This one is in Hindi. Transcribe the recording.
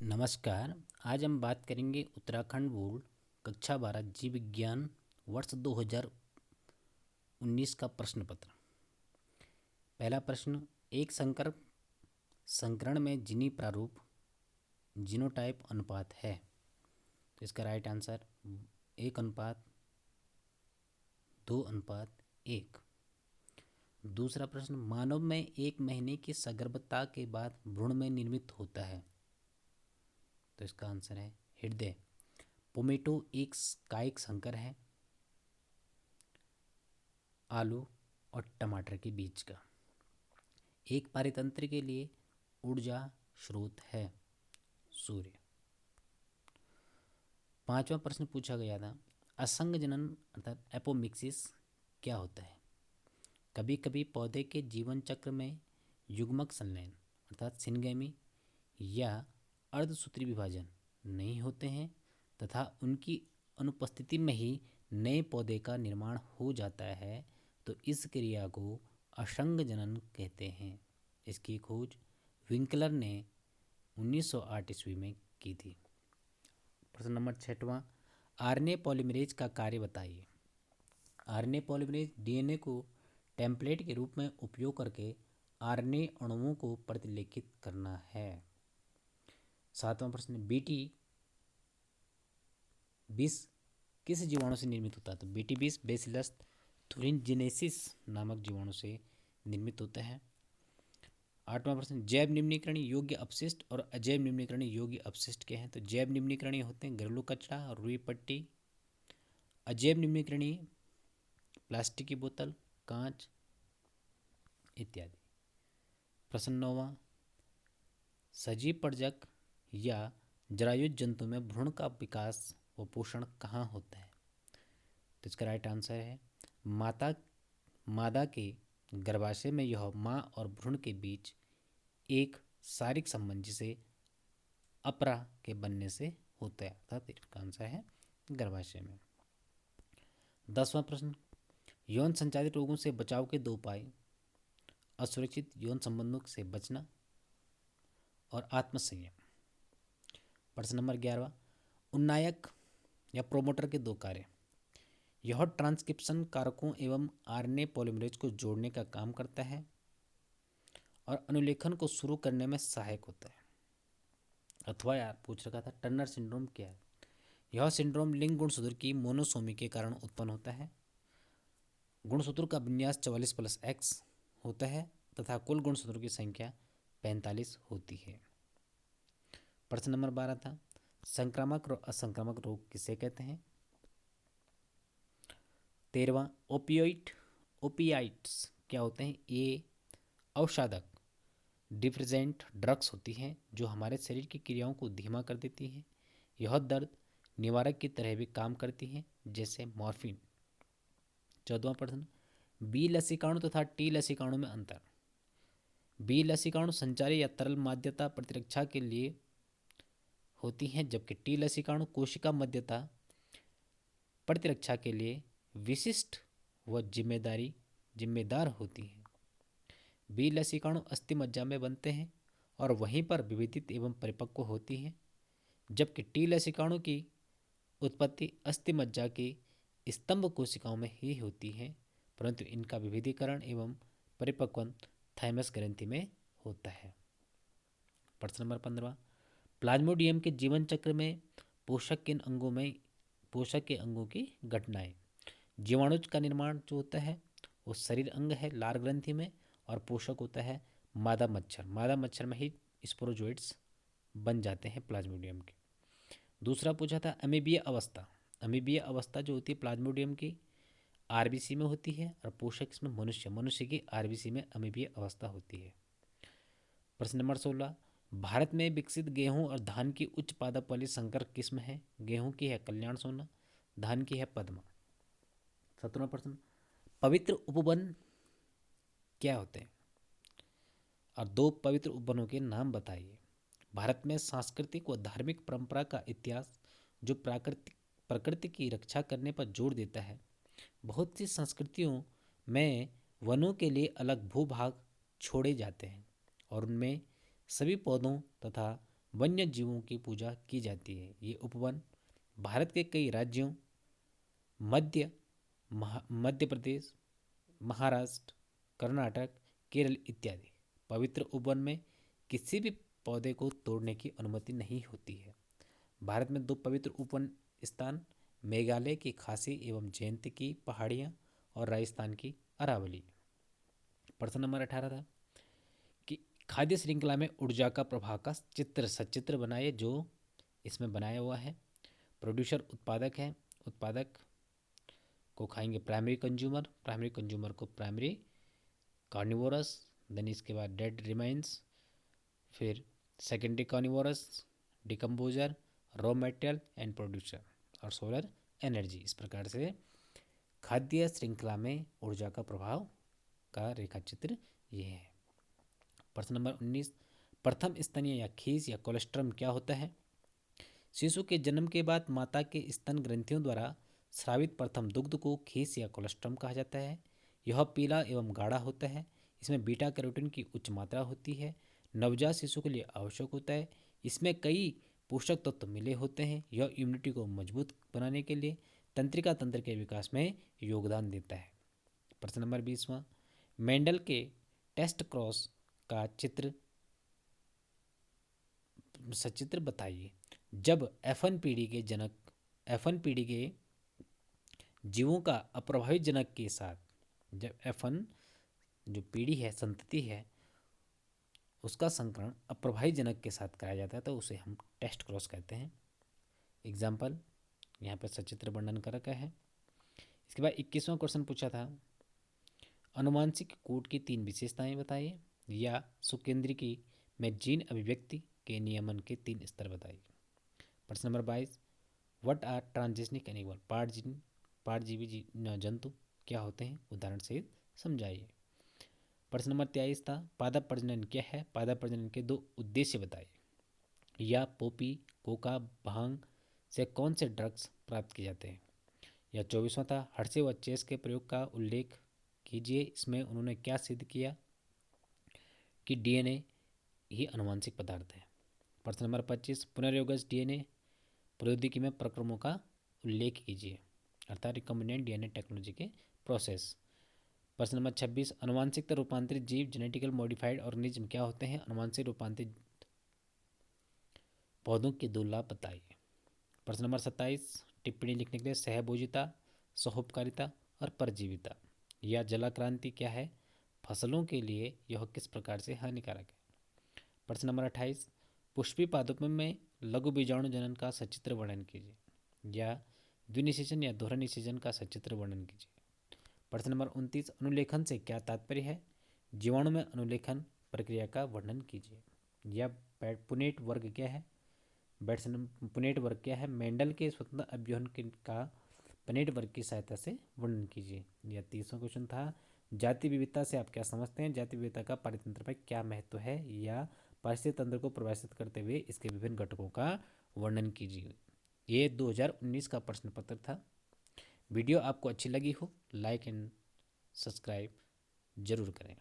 नमस्कार। आज हम बात करेंगे उत्तराखंड बोर्ड कक्षा 12 जीव विज्ञान वर्ष 2019 का प्रश्न पत्र। पहला प्रश्न, एक संकरण में जीनी प्रारूप जीनोटाइप अनुपात है। तो इसका राइट आंसर 1:2:1। दूसरा प्रश्न, मानव में 1 महीने की सगर्भता के बाद भ्रूण में निर्मित होता है। तो इसका आंसर है हृदय। पोमेटो एक कायिक संकर है आलू और टमाटर के बीच का। एक पारितंत्र के लिए ऊर्जा स्रोत है सूर्य। पांचवा प्रश्न पूछा गया था, असंग जनन अर्थात एपोमिक्सिस क्या होता है। कभी कभी पौधे के जीवन चक्र में युग्मक संलयन अर्थात सिनगेमी या अर्धसूत्री विभाजन नहीं होते हैं तथा उनकी अनुपस्थिति में ही नए पौधे का निर्माण हो जाता है, तो इस क्रिया को असंग जनन कहते हैं। इसकी खोज विंकलर ने 1908 ईस्वी में की थी। प्रश्न नंबर 6वां, आरएनए पॉलीमरेज का कार्य बताइए। आरएनए पॉलीमरेज डीएनए को टेम्पलेट के रूप में उपयोग करके आरएनए अणुओं को प्रतिलेखित करना है। 7वां प्रश्न, बीटी 20 किस जीवाणु से निर्मित होता है। तो बीटी 20 बेसिलस थुरिनजेनेसिस नामक जीवाणु से निर्मित होता है। 8वां प्रश्न, जैव निम्नीकरण योग्य अपशिष्ट और अजैव निम्नीकरण योग्य अपशिष्ट क्या हैं। तो जैव निम्नीकरणीय होते हैं घरेलू कचरा और रुई पट्टी। अजैव निम्नीकरणीय प्लास्टिक की बोतल, कांच इत्यादि। प्रश्न 9वां, सजीव पर्जक या जरायुज जंतु में भ्रूण का विकास व पोषण कहाँ होता है। तो इसका राइट आंसर है मादा के गर्भाशय में। यह माँ और भ्रूण के बीच एक शारीरिक संबंध जिसे अपरा के बनने से होता है, अर्थात इसका आंसर है गर्भाशय में। 10वां प्रश्न, यौन संचालित रोगों से बचाव के 2 उपाय। असुरक्षित यौन संबंधों से बचना और आत्मसंयम। प्रश्न नंबर 11वां, उन्नायक या प्रोमोटर के 2 कार्य। यह ट्रांसक्रिप्शन कारकों एवं आरएनए पॉलीमरेज को जोड़ने का काम करता है और अनुलेखन को शुरू करने में सहायक होता है। अथवा यार पूछ रखा था टर्नर सिंड्रोम क्या है। यह सिंड्रोम लिंग गुणसूत्र की मोनोसोमी के कारण उत्पन्न होता है। गुणसूत्र का विन्यास 44+X होता है तथा कुल गुणसूत्रों की संख्या 45 होती है। प्रश्न नंबर 12 था, संक्रामक और असंक्रामक रोग किसे कहते हैं। 13वां, ओपियाइड्स क्या होते हैं। ये अवसादक डिप्रेसेंट ड्रग्स होती हैं जो हमारे शरीर की क्रियाओं को धीमा कर देती हैं। यह दर्द निवारक की तरह भी काम करती हैं जैसे मॉर्फिन। 14वां प्रश्न, बी लसीकाणु तथा टी लसीकाणु में अंतर। बी लसीकाणु संचारी या तरल माध्यता प्रतिरक्षा के लिए होती हैं, जबकि टी लसीकाणु कोशिका मध्यता प्रतिरक्षा के लिए विशिष्ट व जिम्मेदार होती हैं। बी लसीकाणु अस्थि मज्जा में बनते हैं और वहीं पर विभेदित एवं परिपक्व होती हैं, जबकि टी लसीकाणु की उत्पत्ति अस्थि मज्जा की स्तंभ कोशिकाओं में ही होती है, परंतु इनका विभेदीकरण एवं परिपक्वन थाइमस ग्रंथि में होता है। प्रश्न नंबर 15, प्लाज्मोडियम के जीवन चक्र में पोषक के अंगों की घटनाएं। जीवाणुज का निर्माण जो होता है वो शरीर अंग है लार ग्रंथि में, और पोषक होता है मादा मच्छर में ही स्पोरोजोइड्स बन जाते हैं प्लाज्मोडियम के। दूसरा पूछा था अमीबीय अवस्था जो होती है प्लाज्मोडियम की आरबीसी में होती है, और पोषक इसमें मनुष्य की आरबीसी में अमीबीय अवस्था होती है। प्रश्न नंबर 16, भारत में विकसित गेहूं और धान की उच्च पादप वाली संकर किस्म है। गेहूं की है कल्याण सोना, धान की है पद्मा। 17वां प्रश्न, पवित्र उपवन क्या होते हैं और 2 पवित्र उपवनों के नाम बताइए। भारत में सांस्कृतिक व धार्मिक परंपरा का इतिहास जो प्रकृति की रक्षा करने पर जोर देता है। बहुत सी संस्कृतियों में वनों के लिए अलग भूभाग छोड़े जाते हैं और उनमें सभी पौधों तथा वन्य जीवों की पूजा की जाती है। ये उपवन भारत के कई राज्यों मध्य मध्य प्रदेश, महाराष्ट्र, कर्नाटक, केरल इत्यादि पवित्र उपवन में किसी भी पौधे को तोड़ने की अनुमति नहीं होती है। भारत में दो पवित्र उपवन स्थान मेघालय की खासी एवं जयंती की पहाड़ियाँ और राजस्थान की अरावली। प्रश्न नंबर 18 था कि खाद्य श्रृंखला में ऊर्जा का प्रभाव का चित्र सचित्र बनाइए। जो इसमें बनाया हुआ है, प्रोड्यूसर उत्पादक है, उत्पादक को खाएंगे प्राइमरी कंज्यूमर को प्राइमरी कार्निवोरस, देन इसके बाद डेड रिमाइंस, फिर secondary carnivorous, decomposer, raw material and producer और सोलर एनर्जी। इस प्रकार से खाद्य श्रृंखला में ऊर्जा का प्रभाव का रेखा चित्र ये है। प्रश्न नंबर 19, प्रथम स्तनीय या खीस या कोलेस्ट्रम क्या होता है? शिशु के जन्म के बाद माता के स्तन ग्रंथियों द्वारा स्रावित प्रथम दुग्ध को खीस या कोलेस्ट्रम कहा जाता है। यह पीला एवं गाढ़ा होता है। इसमें बीटा कैरोटीन की उच्च मात्रा होती है। नवजात शिशु के लिए आवश्यक होता है। इसमें कई पोषक तत्व मिले होते हैं। यह इम्यूनिटी को मजबूत बनाने के लिए तंत्रिका तंत्र के विकास में योगदान देता है। प्रश्न नंबर 20वां, मेंडल के टेस्ट क्रॉस का सचित्र बताइए। जब F1 पीढ़ी के जीवों का अप्रभावित जनक के साथ, जब F1 जो पीढ़ी है, संतति है, उसका संकरण अप्रभावित जनक के साथ कराया जाता है तो उसे हम टेस्ट क्रॉस कहते हैं। एग्जाम्पल यहाँ पर सचित्र वर्णन कर रखा है। इसके बाद 21वां क्वेश्चन पूछा था, अनुवांशिक कूट की 3 विशेषताएं बताइए, या सुकेंद्रिकी में जीन अभिव्यक्ति के नियमन के 3 स्तर बताइए। प्रश्न number 22, what are transgenic animal, पारजीवी जंतु क्या होते हैं, उदाहरण से समझाइए। प्रश्न नंबर 23 था, पादप प्रजनन क्या है, पादप प्रजनन के 2 उद्देश्य बताइए। या पोपी कोका भांग से कौन से ड्रग्स प्राप्त किए जाते हैं। या 24वां था, हर्शे व चेस के प्रयोग का उल्लेख कीजिए। इसमें उन्होंने क्या सिद्ध किया कि डीएनए ही अनुवांशिक पदार्थ है। प्रश्न नंबर 25, पुनर्योगज डीएनए प्रौद्योगिकी में प्रक्रमों का उल्लेख कीजिए, अर्थात रिकम्बिनेंट डीएनए टेक्नोलॉजी के प्रोसेस। प्रश्न नंबर 26, अनुवांशिकता रूपांतरित जीव जेनेटिकल मॉडिफाइड ऑर्गेनिज्म क्या होते हैं, अनुवांशिक रूपांतरित पौधों के 2 लाभ बताइए। प्रश्न नंबर 27, टिप्पणी लिखने के लिए सहभोजिता, सहोपकारिता और परजीविता। या जलाक्रांति क्या है, फसलों के लिए यह किस प्रकार से हानिकारक है। प्रश्न नंबर 28, पुष्पी पादपों में लघु बीजाणु जनन का सचित्र वर्णन कीजिए। या द्विनिषेचन या दोहरा निषेचन का सचित्र वर्णन कीजिए। प्रश्न नंबर 29, अनुलेखन से क्या तात्पर्य है, जीवाणु में अनुलेखन प्रक्रिया का वर्णन कीजिए। या पुनेट वर्ग क्या है, पुनेट वर्ग क्या है, मेंडल के स्वतंत्र अभियोजन का पुनेट वर्ग की सहायता से वर्णन कीजिए। यह 30वां क्वेश्चन था, जाति विविधता से आप क्या समझते हैं, जाति विविधता का पारितंत्र पर क्या महत्व है। या पारिस्थितिक तंत्र को प्रभावित करते हुए इसके विभिन्न घटकों का वर्णन कीजिए। ये 2019 का प्रश्न पत्र था। वीडियो आपको अच्छी लगी हो, लाइक एंड सब्सक्राइब जरूर करें।